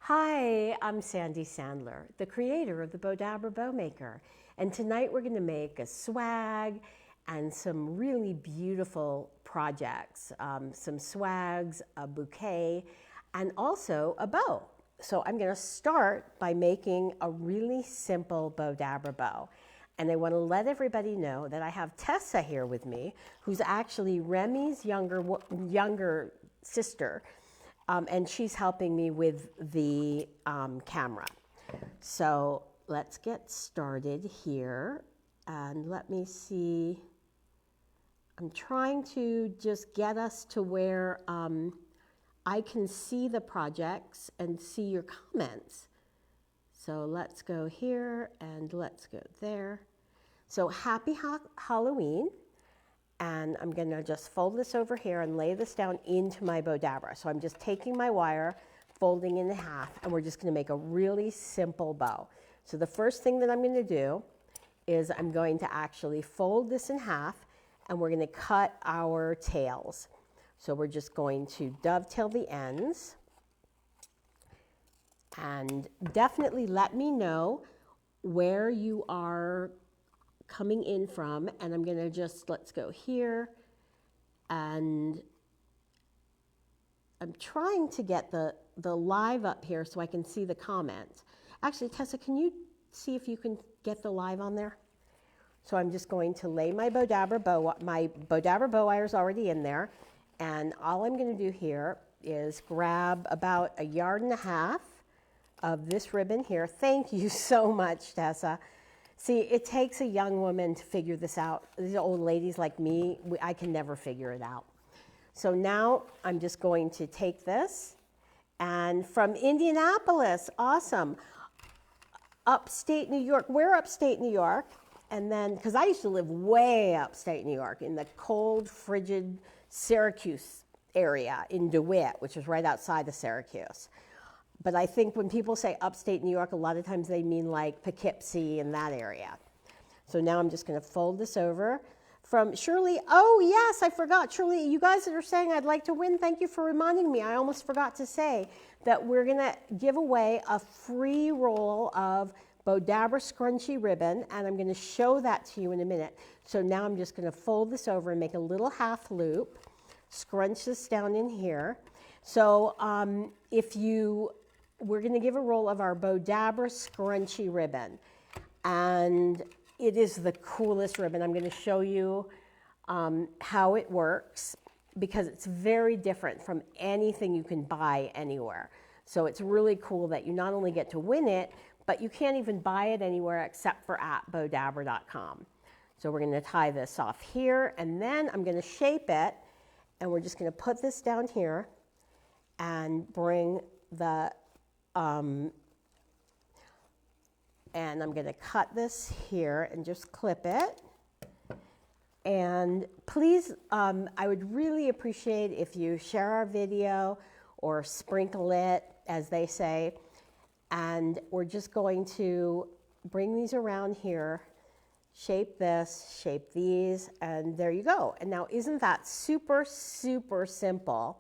Hi, I'm Sandy Sandler, the creator of the Bowdabra Bow Maker. And tonight we're going to make a swag and some really beautiful projects. Some swags, a bouquet, and also a bow. So I'm going to start by making a really simple Bowdabra bow. And I want to let everybody know that I have Tessa here with me, who's actually Remy's younger sister. And she's helping me with the camera. So let's get started here. And let me see. I'm trying to just get us to where I can see the projects and see your comments. So let's go here and let's go there. So happy Halloween. And I'm going to just fold this over here and lay this down into my Bowdabra. So I'm just taking my wire, folding in half, and we're just going to make a really simple bow. So the first thing that I'm going to do is I'm going to actually fold this in half, and we're going to cut our tails. So we're just going to dovetail the ends. And definitely let me know where you are coming in from, and I'm going to just, let's go here, and I'm trying to get the live up here so I can see the comments. Actually, Tessa, can you see if you can get the live on there? So I'm just going to lay my Bowdabra bow wire is already in there, and all I'm going to do here is grab about 1.5 yards of this ribbon here. Thank you so much, Tessa. See, it takes a young woman to figure this out. These old ladies like me, I can never figure it out. So now I'm just going to take this, and from Indianapolis, awesome, upstate New York. We're upstate New York, and then, because I used to live way upstate New York in the cold, frigid Syracuse area in DeWitt, which is right outside of Syracuse. But I think when people say upstate New York, a lot of times they mean like Poughkeepsie and that area. So now I'm just going to fold this over. From Shirley, oh yes, I forgot. Shirley, you guys that are saying I'd like to win, thank you for reminding me. I almost forgot to say that we're going to give away a free roll of Bowdabra scrunchy ribbon, and I'm going to show that to you in a minute. So now I'm just going to fold this over and make a little half loop, scrunch this down in here. So we're going to give a roll of our Bowdabra scrunchy ribbon, and it is the coolest ribbon. I'm going to show you how it works because it's very different from anything you can buy anywhere. So it's really cool that you not only get to win it, but you can't even buy it anywhere except for at Bowdabra.com. So we're going to tie this off here, and then I'm going to shape it, and we're just going to put this down here and bring the and I'm going to cut this here and just clip it. And please, I would really appreciate if you share our video or sprinkle it, as they say. And we're just going to bring these around here, shape this, shape these, and there you go. And now isn't that super, super simple?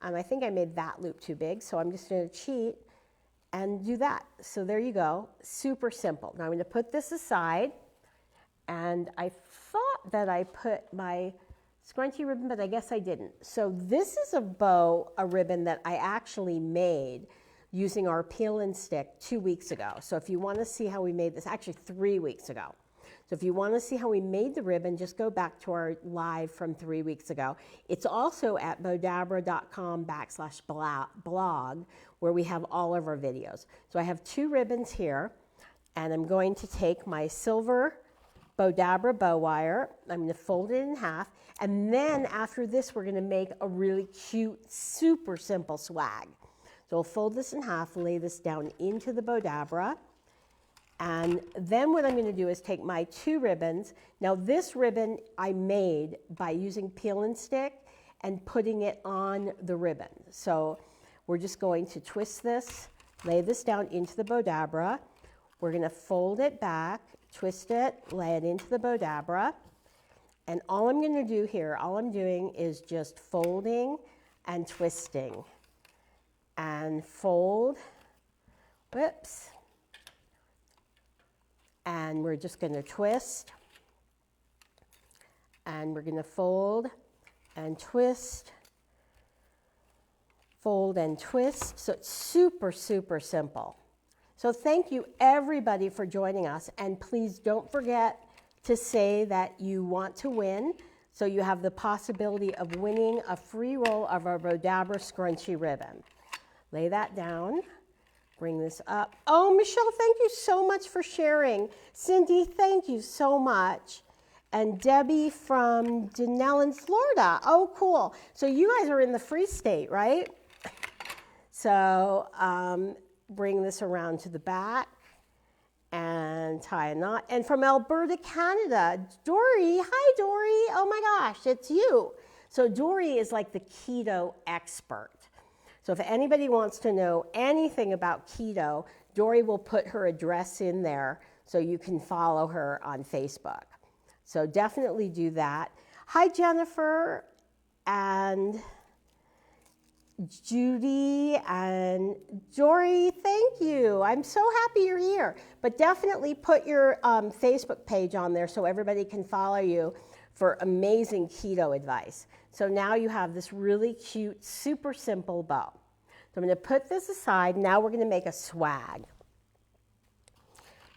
And I think I made that loop too big, so I'm just going to cheat and do that. So there you go, super simple. Now I'm going to put this aside, and I thought that I put my scrunchy ribbon, but I guess I didn't. So this is a ribbon that I actually made using our peel and stick 2 weeks ago. So if you want to see how we made this, actually 3 weeks ago. So if you want to see how we made the ribbon, just go back to our live from 3 weeks ago. It's also at Bowdabra.com/blog, where we have all of our videos. So I have 2 ribbons here, and I'm going to take my silver Bowdabra bow wire. I'm going to fold it in half, and then after this, we're going to make a really cute, super simple swag. So I'll fold this in half, lay this down into the Bowdabra. And then what I'm going to do is take my 2 ribbons. Now this ribbon I made by using peel and stick and putting it on the ribbon. So we're just going to twist this, lay this down into the Bowdabra. We're going to fold it back, twist it, lay it into the Bowdabra. And all I'm going to do here, all I'm doing is just folding and twisting. And fold Whoops. And we're just going to twist. And we're going to fold and twist. Fold and twist. So it's super, super simple. So thank you everybody for joining us. And please don't forget to say that you want to win. So you have the possibility of winning a free roll of our Bowdabra scrunchy ribbon. Lay that down. Bring this up. Oh, Michelle, thank you so much for sharing. Cindy, thank you so much. And Debbie from Denellen, Florida. Oh, cool. So you guys are in the Free State, right? So bring this around to the back and tie a knot. And from Alberta, Canada, Dory. Hi, Dory. Oh my gosh, it's you. So Dory is like the keto expert. So if anybody wants to know anything about keto, Dory will put her address in there so you can follow her on Facebook. So definitely do that. Hi, Jennifer and Judy and Dory, thank you. I'm so happy you're here. But definitely put your Facebook page on there so everybody can follow you for amazing keto advice. So now you have this really cute, super simple bow. So I'm going to put this aside. Now we're going to make a swag.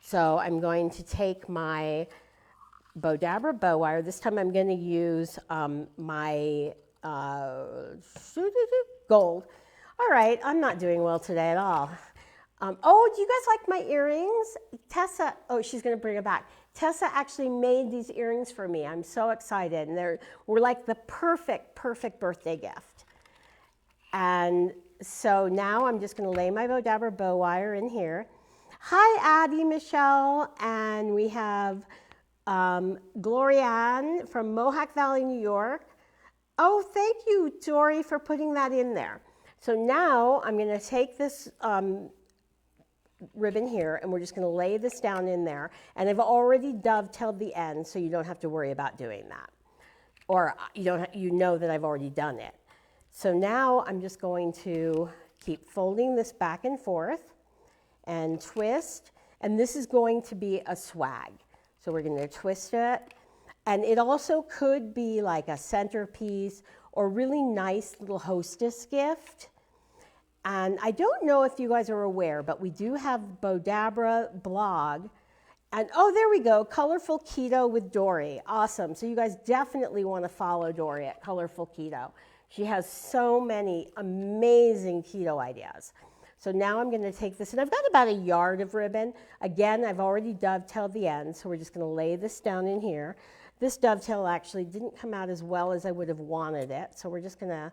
So I'm going to take my Bowdabra bow wire. This time I'm going to use my gold. All right, I'm not doing well today at all. Oh, do you guys like my earrings? Tessa, oh, she's going to bring it back. Tessa actually made these earrings for me. I'm so excited. And were like the perfect birthday gift. And so now I'm just going to lay my Bowdabra bow wire in here. Hi, Addie, Michelle, and we have Glorianne from Mohawk Valley, New York. Oh, thank you, Dory, for putting that in there. So now I'm going to take this ribbon here, and we're just going to lay this down in there. And I've already dovetailed the end, so you don't have to worry about doing that. Or you know that I've already done it. So now I'm just going to keep folding this back and forth and twist. And this is going to be a swag. So we're going to twist it. And it also could be like a centerpiece or really nice little hostess gift. And I don't know if you guys are aware, but we do have Bowdabra blog. And oh, there we go, Colorful Keto with Dory. Awesome. So you guys definitely want to follow Dory at Colorful Keto. She has so many amazing keto ideas. So now I'm going to take this, and I've got about a yard of ribbon. Again, I've already dovetailed the end, so we're just going to lay this down in here. This dovetail actually didn't come out as well as I would have wanted it, so we're just going to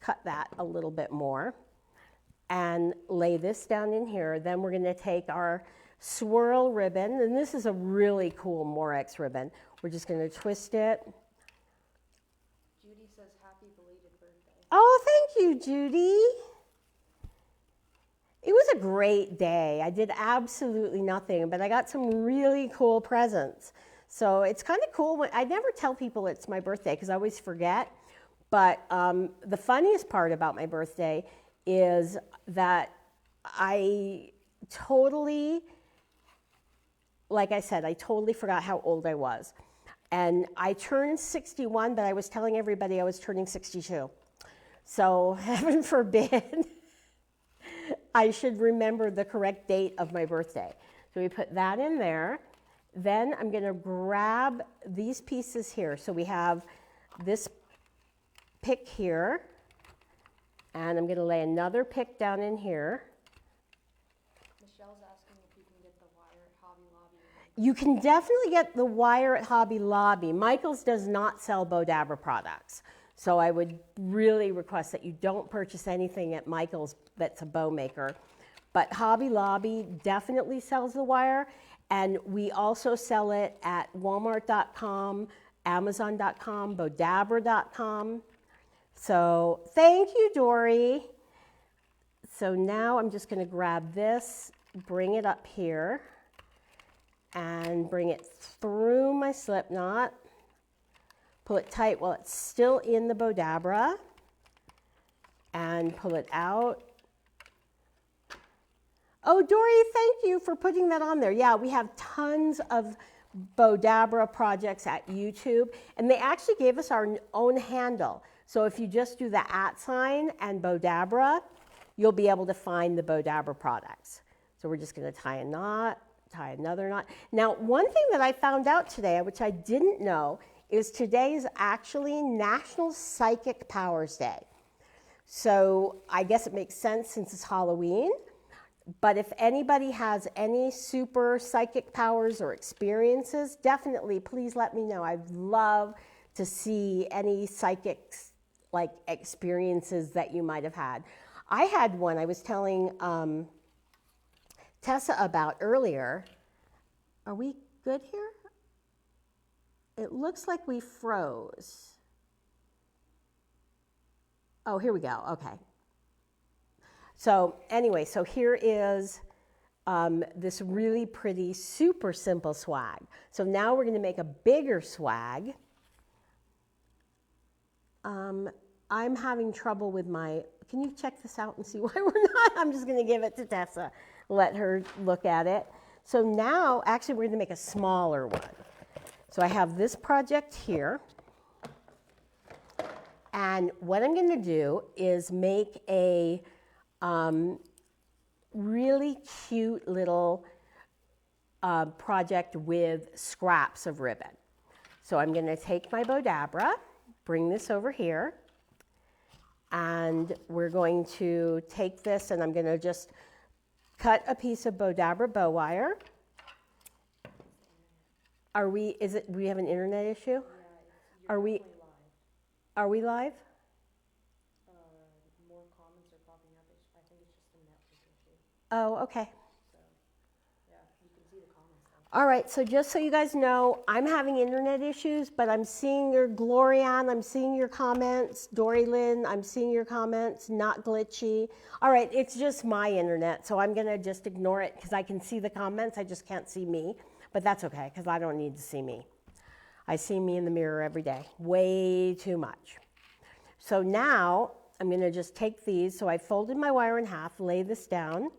cut that a little bit more and lay this down in here. Then we're going to take our swirl ribbon, and this is a really cool Morex ribbon. We're just going to twist it. Judy says happy belated birthday. Oh, thank you, Judy. It was a great day. I did absolutely nothing, but I got some really cool presents. So it's kind of cool. I never tell people it's my birthday because I always forget. But the funniest part about my birthday is that I totally, like I said, I totally forgot how old I was. And I turned 61, but I was telling everybody I was turning 62. So heaven forbid I should remember the correct date of my birthday. So we put that in there. Then I'm going to grab these pieces here. So we have this pick here, and I'm going to lay another pick down in here. Michelle's asking if you can get the wire at Hobby Lobby. You can definitely get the wire at Hobby Lobby. Michael's does not sell Bowdabra products. So I would really request that you don't purchase anything at Michael's that's a bow maker. But Hobby Lobby definitely sells the wire. And we also sell it at Walmart.com, Amazon.com, Bowdabra.com. So thank you, Dory. So now I'm just going to grab this, bring it up here, and bring it through my slip knot. Pull it tight while it's still in the Bowdabra, and pull it out. Oh, Dory, thank you for putting that on there. Yeah, we have tons of Bowdabra projects at YouTube, and they actually gave us our own handle. So if you just do the @ and Bowdabra, you'll be able to find the Bowdabra products. So we're just going to tie a knot, tie another knot. Now, one thing that I found out today, which I didn't know, is today is actually National Psychic Powers Day. So I guess it makes sense since it's Halloween. But if anybody has any super psychic powers or experiences, definitely please let me know. I'd love to see any psychic like experiences that you might have had. I had one I was telling Tessa about earlier. Are we good here? It looks like we froze. Oh, here we go. Okay. So anyway, so here is this really pretty, super simple swag. So now we're going to make a bigger swag. I'm having trouble with my, can you check this out and see why we're not? I'm just going to give it to Tessa, let her look at it. So now, actually, we're going to make a smaller one. So I have this project here. And what I'm going to do is make a really cute little project with scraps of ribbon. So I'm going to take my Bowdabra, bring this over here, and we're going to take this and I'm going to just cut a piece of Bowdabra bow wire. Are we, we have an internet issue? Yeah, Are we live? more comments are popping up. I think it's just a network issue. Oh, okay. So, yeah, you can see the comments though. All right, so just so you guys know, I'm having internet issues, but I'm seeing your Glorianne, I'm seeing your comments. Dory Lynn, I'm seeing your comments, not glitchy. All right, it's just my internet, so I'm gonna just ignore it because I can see the comments, I just can't see me. But that's okay, because I don't need to see me. I see me in the mirror every day, way too much. So now, I'm gonna just take these, so I folded my wire in half, lay this down,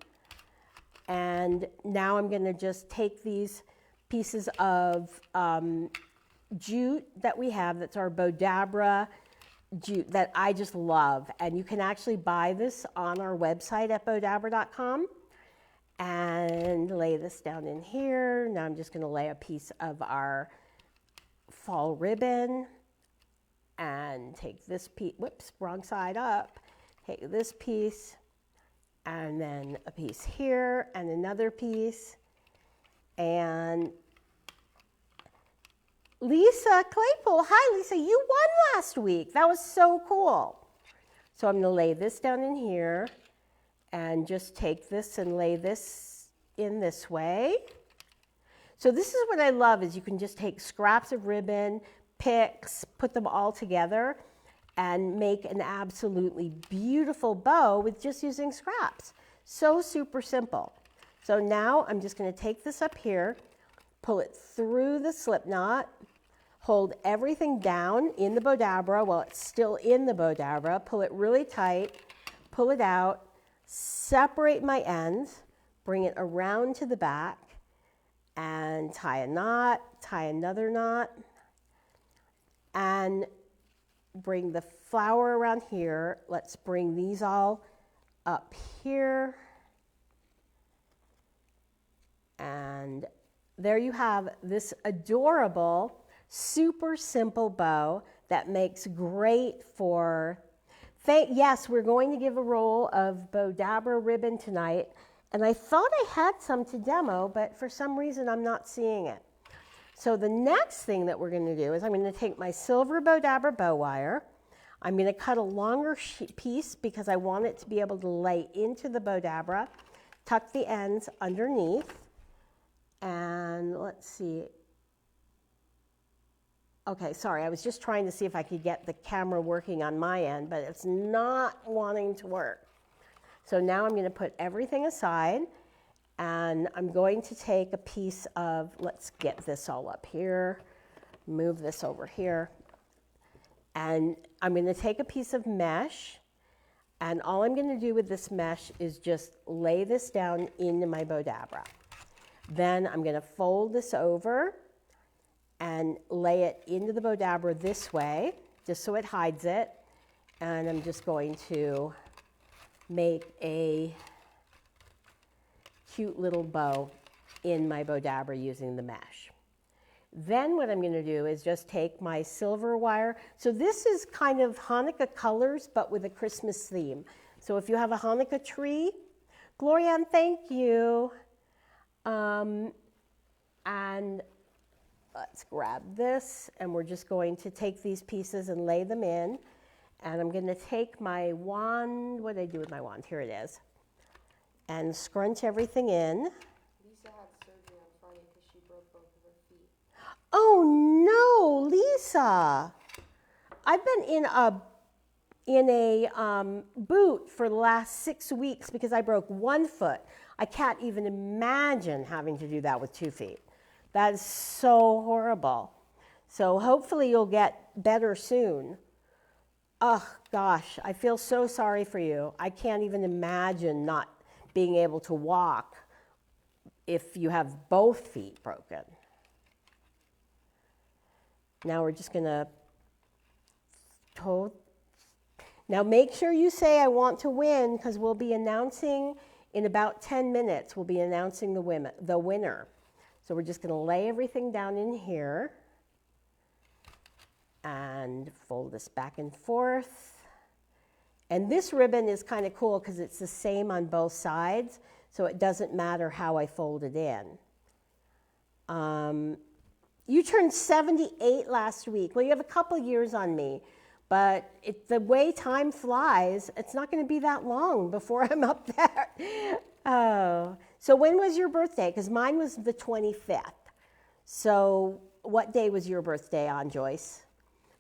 and now I'm gonna just take these pieces of jute that we have, that's our Bowdabra jute that I just love. And you can actually buy this on our website at bowdabra.com. And lay this down in here. Now I'm just gonna lay a piece of our fall ribbon and take this piece, whoops, wrong side up. Take this piece and then a piece here and another piece. And Lisa Claypool, hi Lisa, you won last week. That was so cool. So I'm gonna lay this down in here and just take this and lay this in this way. So this is what I love, is you can just take scraps of ribbon, picks, put them all together and make an absolutely beautiful bow with just using scraps. So super simple. So now I'm just going to take this up here, pull it through the slip knot, hold everything down in the Bowdabra while it's still in the Bowdabra, pull it really tight, pull it out, separate my ends, bring it around to the back, and tie a knot, tie another knot, and bring the flower around here. Let's bring these all up here. And there you have this adorable, super simple bow that makes great for yes, we're going to give a roll of Bowdabra ribbon tonight, and I thought I had some to demo, but for some reason I'm not seeing it. So the next thing that we're going to do is I'm going to take my silver Bowdabra bow wire. I'm going to cut a longer piece because I want it to be able to lay into the Bowdabra, tuck the ends underneath, and let's see. Okay, sorry, I was just trying to see if I could get the camera working on my end, but it's not wanting to work. So now I'm going to put everything aside, and I'm going to take a piece of, let's get this all up here, move this over here, and I'm going to take a piece of mesh. And all I'm going to do with this mesh is just lay this down into my Bowdabra. Then I'm going to fold this over and lay it into the Bowdabra this way, just so it hides it. And I'm just going to make a cute little bow in my Bowdabra using the mesh. Then what I'm going to do is just take my silver wire. So this is kind of Hanukkah colors, but with a Christmas theme. So if you have a Hanukkah tree, Glorianne, thank you. And let's grab this, and we're just going to take these pieces and lay them in. And I'm going to take my wand, what did I do with my wand? Here it is. And scrunch everything in. Lisa had surgery on Friday because she broke both of her feet. Oh no, Lisa! I've been in a boot for the last 6 weeks because I broke one foot. I can't even imagine having to do that with 2 feet. That is so horrible. So hopefully you'll get better soon. Oh gosh, I feel so sorry for you. I can't even imagine not being able to walk if you have both feet broken. Now we're just going to now make sure you say I want to win, because we'll be announcing in about 10 minutes, we'll be announcing the winner. So we're just going to lay everything down in here and fold this back and forth. And this ribbon is kind of cool because it's the same on both sides, so it doesn't matter how I fold it in. You turned 78 last week. Well, you have a couple years on me, but the way time flies, it's not going to be that long before I'm up there. Oh, so when was your birthday? Because mine was the 25th. So what day was your birthday on, Joyce?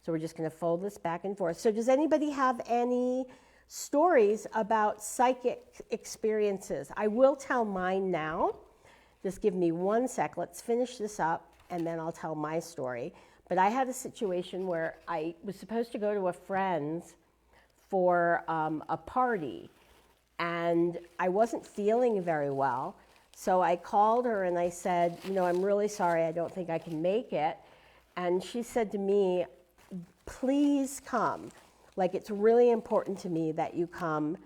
So we're just going to fold this back and forth. So does anybody have any stories about psychic experiences? I will tell mine now. Just give me 1 sec. Let's finish this up, and then I'll tell my story. But I had a situation where I was supposed to go to a friend's for a party, and I wasn't feeling very well. So I called her and I said, you know, I'm really sorry, I don't think I can make it. And she said to me, please come. Like, it's really important to me that you come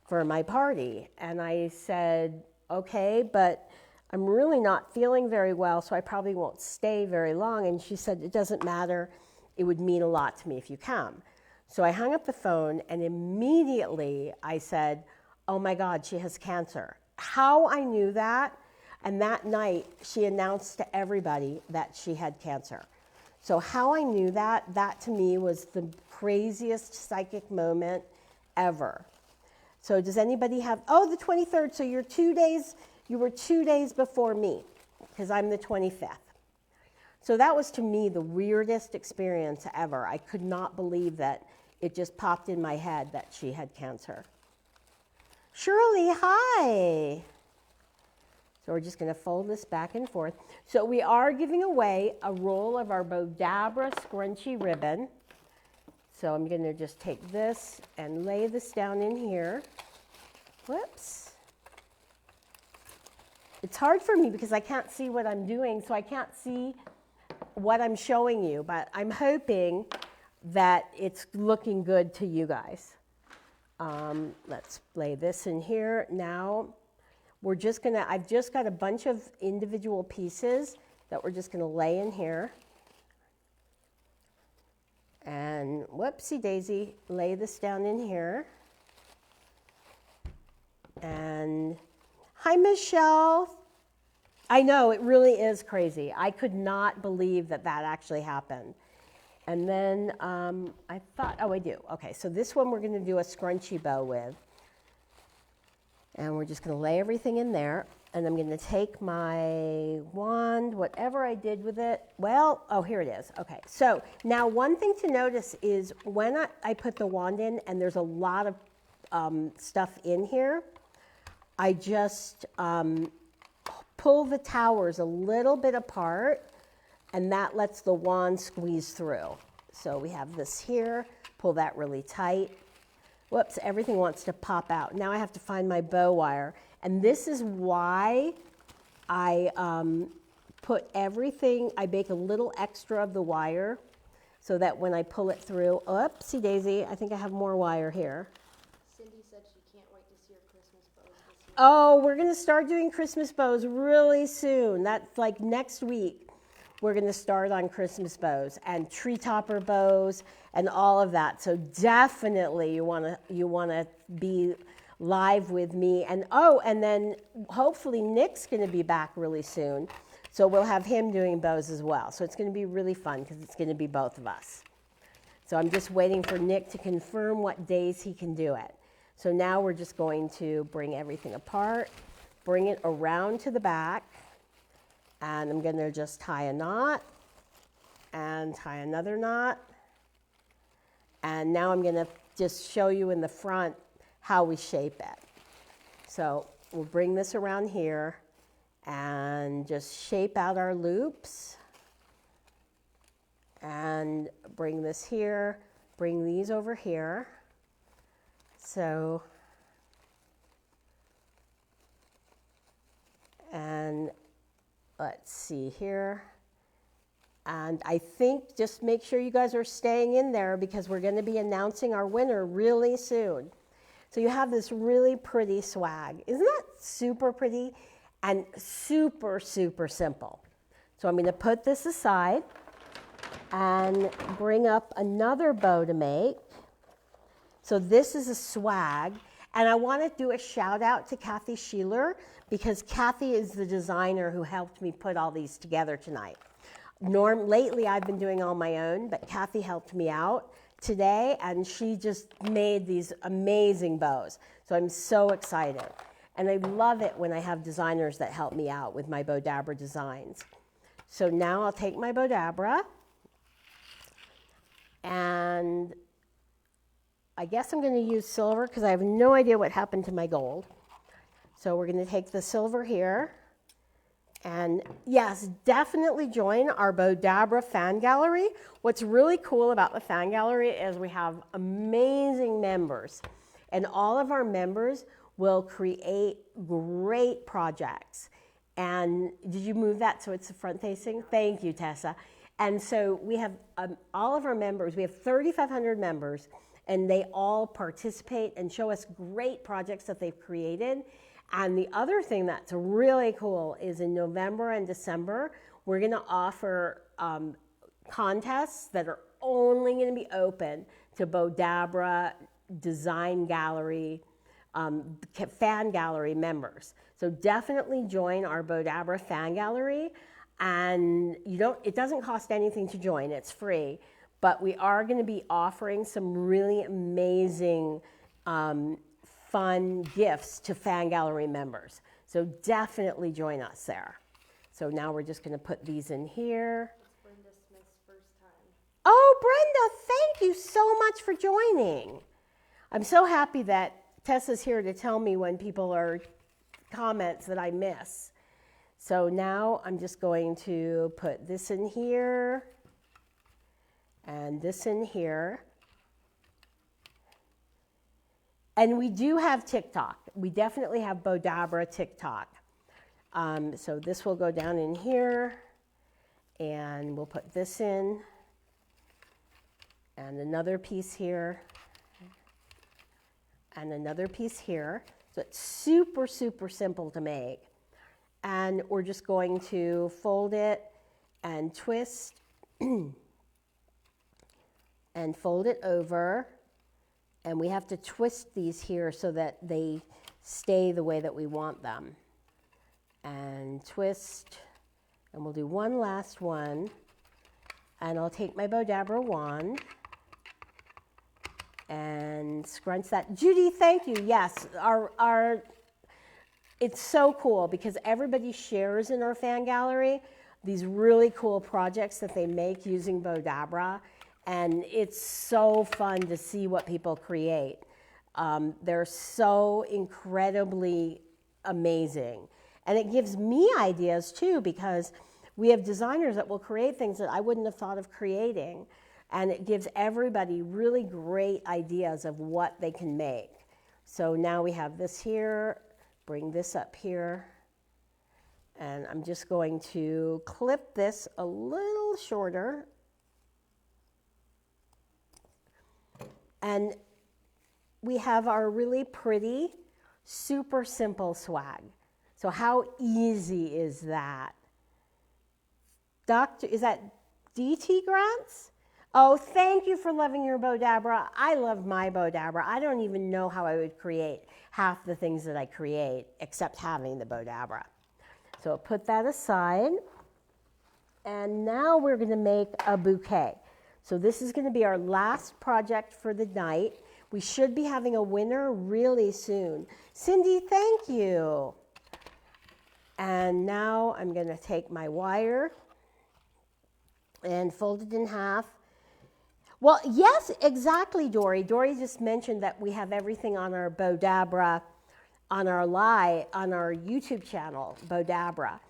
for my party. And I said, okay, but I'm really not feeling very well, so I probably won't stay very long. And she said, it doesn't matter. It would mean a lot to me if you come. So I hung up the phone, and immediately I said, oh my God, she has cancer. How I knew that, and that night she announced to everybody that she had cancer. So how I knew that, that to me was the craziest psychic moment ever. So does anybody have, oh, the 23rd, so you were 2 days before me, because I'm the 25th. So that was to me the weirdest experience ever. I could not believe that it just popped in my head that she had cancer. Shirley, hi. So we're just going to fold this back and forth. So we are giving away a roll of our Bowdabra scrunchy ribbon. So I'm going to just take this and lay this down in here. Whoops. It's hard for me because I can't see what I'm doing, so I can't see what I'm showing you, but I'm hoping that it's looking good to you guys. Let's lay this in here. Now we're just gonna, I've just got a bunch of individual pieces that we're just gonna lay in here. And whoopsie daisy, lay this down in here. And hi, Michelle. I know, it really is crazy. I could not believe that that actually happened. And then I thought, oh, I do. Okay, so this one we're going to do a scrunchy bow with. And we're just going to lay everything in there. And I'm going to take my wand, whatever I did with it. Well, oh, here it is. Okay, so now one thing to notice is when I put the wand in and there's a lot of stuff in here, I just pull the towers a little bit apart, and that lets the wand squeeze through. So we have this here, pull that really tight. Whoops, everything wants to pop out. Now I have to find my bow wire. And this is why I put everything, I bake a little extra of the wire so that when I pull it through, oopsie daisy, I think I have more wire here. Cindy said she can't wait to see your Christmas bows this year. Oh, we're gonna start doing Christmas bows really soon. That's like next week. We're gonna start on Christmas bows and tree topper bows and all of that. So definitely you wanna be live with me. And oh, and then hopefully Nick's gonna be back really soon. So we'll have him doing bows as well. So it's gonna be really fun because it's gonna be both of us. So I'm just waiting for Nick to confirm what days he can do it. So now we're just going to bring everything apart, bring it around to the back, and I'm gonna just tie a knot and tie another knot. And now I'm gonna just show you in the front how we shape it. So we'll bring this around here and just shape out our loops and bring this here, bring these over here. So, and let's see here. And I think just make sure you guys are staying in there because we're going to be announcing our winner really soon. So you have this really pretty swag. Isn't that super pretty? And super, super simple. So I'm going to put this aside and bring up another bow to make. So this is a swag. And I want to do a shout out to Kathy Sheeler because Kathy is the designer who helped me put all these together tonight. Lately I've been doing all my own, but Kathy helped me out today and she just made these amazing bows. So I'm so excited. And I love it when I have designers that help me out with my Bowdabra designs. So now I'll take my Bowdabra and I guess I'm going to use silver because I have no idea what happened to my gold. So we're going to take the silver here. And yes, definitely join our Bowdabra fan gallery. What's really cool about the fan gallery is we have amazing members. And all of our members will create great projects. And did you move that so it's front facing? Thank you, Tessa. And so we have all of our members, we have 3,500 members, and they all participate and show us great projects that they've created. And the other thing that's really cool is in November and December, we're gonna offer contests that are only gonna be open to Bowdabra Design Gallery, fan gallery members. So definitely join our Bowdabra fan gallery. And it doesn't cost anything to join, it's free. But we are gonna be offering some really amazing fun gifts to fan gallery members. So definitely join us there. So now we're just gonna put these in here. It's Brenda Smith's first time. Oh, Brenda, thank you so much for joining. I'm so happy that Tessa's here to tell me when people are comments that I miss. So now I'm just going to put this in here and this in here. And we do have TikTok. We definitely have Bowdabra TikTok. So this will go down in here and we'll put this in and another piece here and another piece here. So it's super, super simple to make. And we're just going to fold it and twist and fold it over. And we have to twist these here so that they stay the way that we want them. And twist, and we'll do one last one. And I'll take my Bowdabra wand and scrunch that. Judy, thank you. Yes, it's so cool because everybody shares in our fan gallery these really cool projects that they make using Bowdabra. And it's so fun to see what people create. They're so incredibly amazing. And it gives me ideas too because we have designers that will create things that I wouldn't have thought of creating. And it gives everybody really great ideas of what they can make. So now we have this here, bring this up here. And I'm just going to clip this a little shorter. And we have our really pretty, super simple swag. So how easy is that? Is that DT Grants? Oh, thank you for loving your Bowdabra. I love my Bowdabra. I don't even know how I would create half the things that I create except having the Bowdabra. So I'll put that aside. And now we're going to make a bouquet. So this is going to be our last project for the night. We should be having a winner really soon. Cindy, thank you. And now I'm going to take my wire and fold it in half. Well, yes, exactly, Dory. Dory just mentioned that we have everything on our Bowdabra, on our YouTube channel, Bowdabra.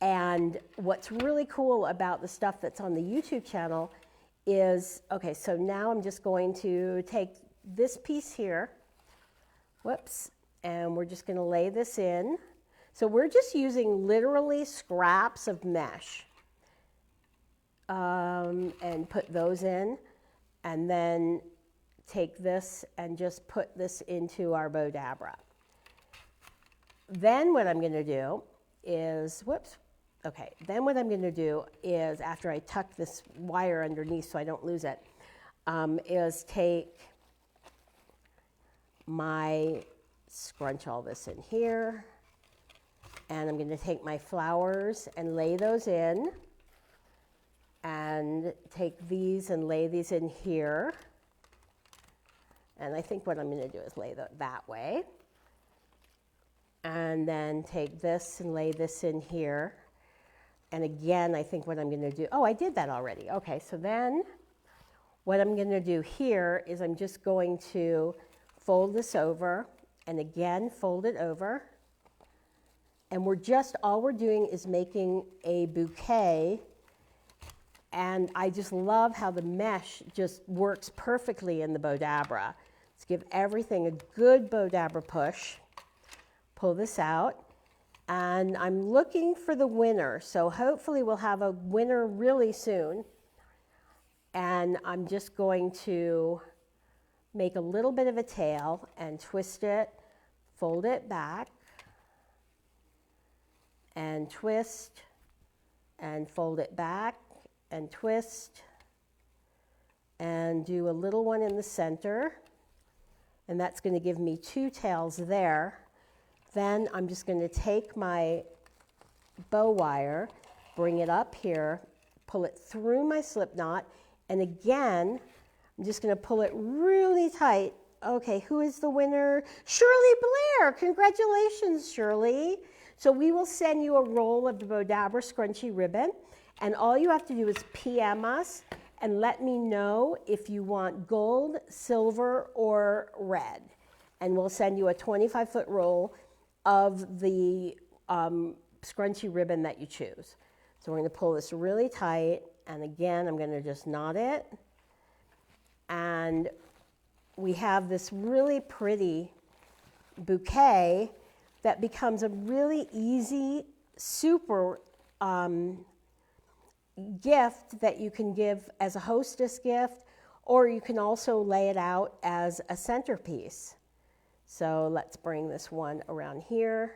And what's really cool about the stuff that's on the YouTube channel is, okay, so now I'm just going to take this piece here, whoops, and we're just going to lay this in. So we're just using literally scraps of mesh and put those in, and then take this and just put this into our Bowdabra. Then what I'm going to do is, whoops, okay, then what I'm going to do is, after I tuck this wire underneath so I don't lose it, is take scrunch all this in here, and I'm going to take my flowers and lay those in, and take these and lay these in here. And I think what I'm going to do is lay that way. And then take this and lay this in here. And again, I think what I'm going to do, oh, I did that already. Okay, so then what I'm going to do here is I'm just going to fold this over, and again, fold it over. And all we're doing is making a bouquet. And I just love how the mesh just works perfectly in the Bowdabra. Let's give everything a good Bowdabra push. Pull this out. And I'm looking for the winner. So hopefully we'll have a winner really soon. And I'm just going to make a little bit of a tail and twist it, fold it back, and twist, and fold it back, and twist, and do a little one in the center, and that's going to give me two tails there. Then I'm just going to take my bow wire, bring it up here, pull it through my slip knot, and again, I'm just going to pull it really tight. Okay, who is the winner? Shirley Blair. Congratulations, Shirley. So we will send you a roll of the Bowdabra scrunchy ribbon. And all you have to do is PM us and let me know if you want gold, silver, or red. And we'll send you a 25-foot roll of the scrunchy ribbon that you choose. So we're going to pull this really tight. And again, I'm going to just knot it. And we have this really pretty bouquet that becomes a really easy, super gift that you can give as a hostess gift, or you can also lay it out as a centerpiece. So let's bring this one around here.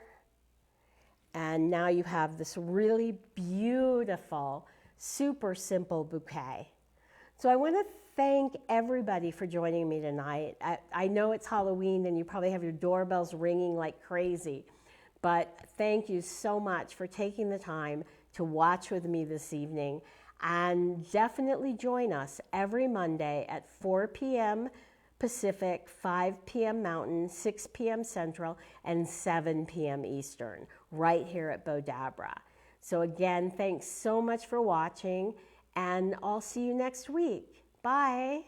And now you have this really beautiful, super simple bouquet. So I want to thank everybody for joining me tonight. I know it's Halloween and you probably have your doorbells ringing like crazy, but thank you so much for taking the time to watch with me this evening, and definitely join us every Monday at 4 p.m. Pacific, 5 p.m. Mountain, 6 p.m. Central, and 7 p.m. Eastern, right here at Bowdabra. So again, thanks so much for watching, and I'll see you next week. Bye.